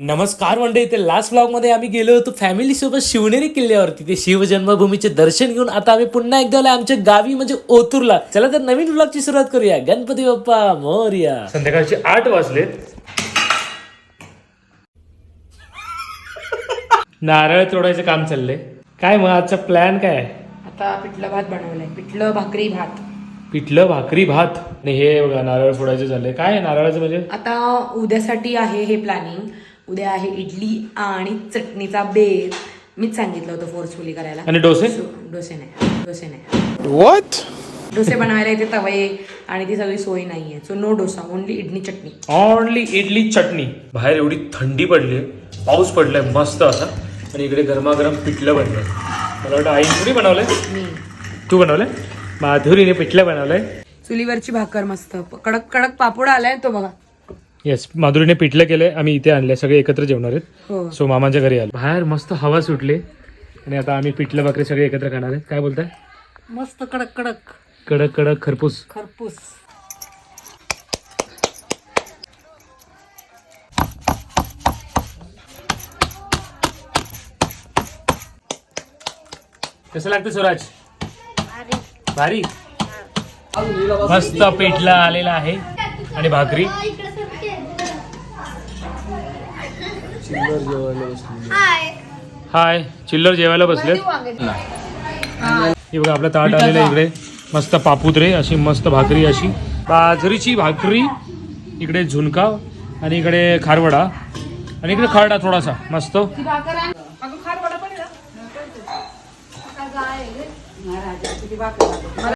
नमस्कार मंडळी, ते लास्ट ब्लॉग मध्ये आम्ही गेलो होतो फॅमिली सोबत शिवनेरी किल्ल्यावरती. ते शिवजन्मभूमीचे दर्शन घेऊन आता आम्ही पुन्हा एकदा आलोय आमच्या गावी म्हणजे ओतूरला. चला तर नवीन ब्लॉगची सुरुवात करूया. गणपती बाप्पा मोरया. संध्याकाळचे 8 वाजलेत. नारळ तोडायचं काम चाललंय. काय मग आजचा प्लॅन काय आहे? आता पिठलं भात बनवलंय. पिठलं भाकरी भात. पिठलं भाकरी भात. आणि हे बघा नारळ फोडायचं झालंय. काय आहे नारळाचं म्हणजे? आता उद्यासाठी आहे हे प्लॅनिंग. उद्या आहे इडली आणि चटणीचा बेत. मीच सांगितलं होतं फोर्सफुली करायला. आणि डोसे? डोसे नाही. What? डोसे बनवायला इथे तवे आणि ती सगळी सोय नाहीये. So no dosa, only idli chutney. Only idli chutney. बाहेर एवढी थंडी पडली, पाऊस पडलाय मस्त असा, आणि इकडे गरमागरम पिठलं बनलंय. मला वाटतं आई थोडी बनवलंय. मी तू बनवलंय? माधुरीने पिठलं बनवलंय. चुलीवरची भाकर मस्त कडक कडक पापड आलाय तो बघा. येस, माधुरीने पिठलं केलंय. आम्ही इथे आणलंय, सगळे एकत्र जेवणार आहेत. हो. सो मामांच्या घरी आलो. बाहेर मस्त हवा सुटली आणि आता आम्ही पिठलं भाकरी सगळे एकत्र खाणार आहेत. काय बोलताय? मस्त कडक कडक कडक कडक खरपूस. खरपूस. कसं लागतं स्वराज? भारी. मस्त पिठलं आलेलं आहे आणि भाकरी. हाय, चिल्लर जेवायला बसलेत. हे बघा आपलं ताट आलेलं आहे. इकडे मस्त पापुद्रे, अशी मस्त भाकरी, अशी बाजरीची भाकरी, इकडे झुणका आणि इकडे खारवडा आणि इकडे खरडा थोडासा मस्त.